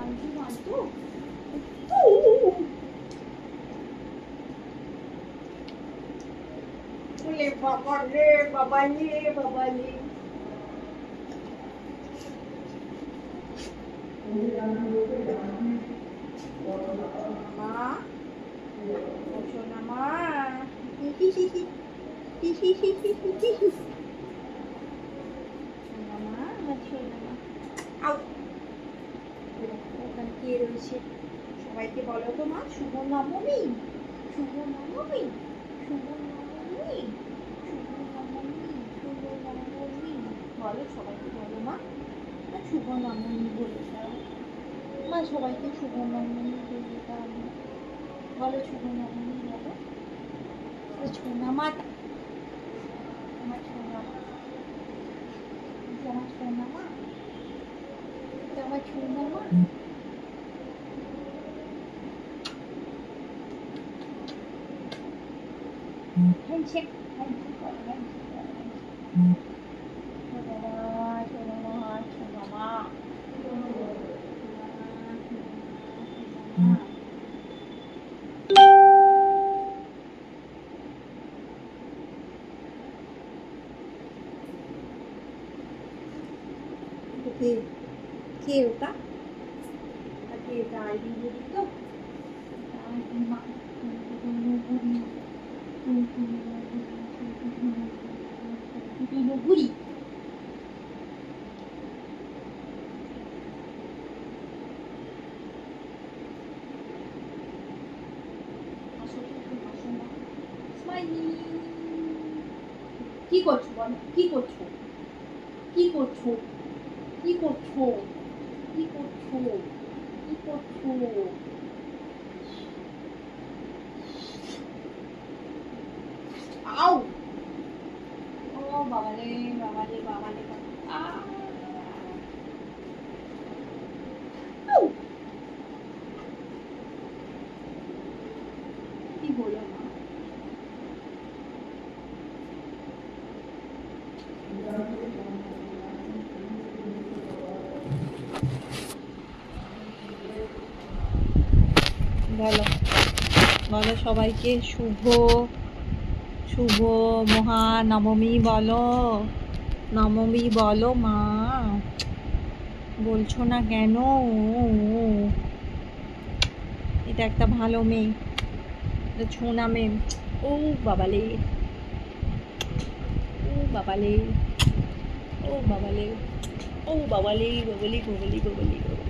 বান্ধু বান্ধু বলে বাবা রে বাবালি বাবালি। মা বসো না মা। ওখানে কে রয়েছে? সবাইকে বলো তো মা, শুভ নবমী, শুভ নবমী, শুভ নবমী, শুভ নবমী, শুভ নবমী বলো, সবাইকে বলো মা, শুভ নবমী বলে দাও মা, সবাইকে শুভ নবমী বলে দাও। বলো শুভ নবমী বলো। ছোনা মা, আমার ছোনা মা, আমার ছোনা মা, আমার ছোনা মা। হ্যান্ডশেক, হ্যান্ডশেক করো, হ্যান্ডশেক করো, ছোনা মা, ছোনা মা, ছোনা মা, কে ওটা? কে এটা? আইডি বলি তো মা, গুড়ি। কি করছো বলো, কি করছো, কি করছো, কি করছো, কি করছো, কি করছো? আউ, ও বাবারে বাবারে বাবারে, কি বলো মা? বলো, বলো সবাইকে শুভ শুভ মহানবমী বলো, নবমী বলো মা, বলছো না কেন? এটা একটা ভালো মেয়ে, এটা ছোনা মেয়ে। ও বাবালে, ও বাবালে, ও বাবালে, ও বাবালে, বাবালি বাবালি বাবালি।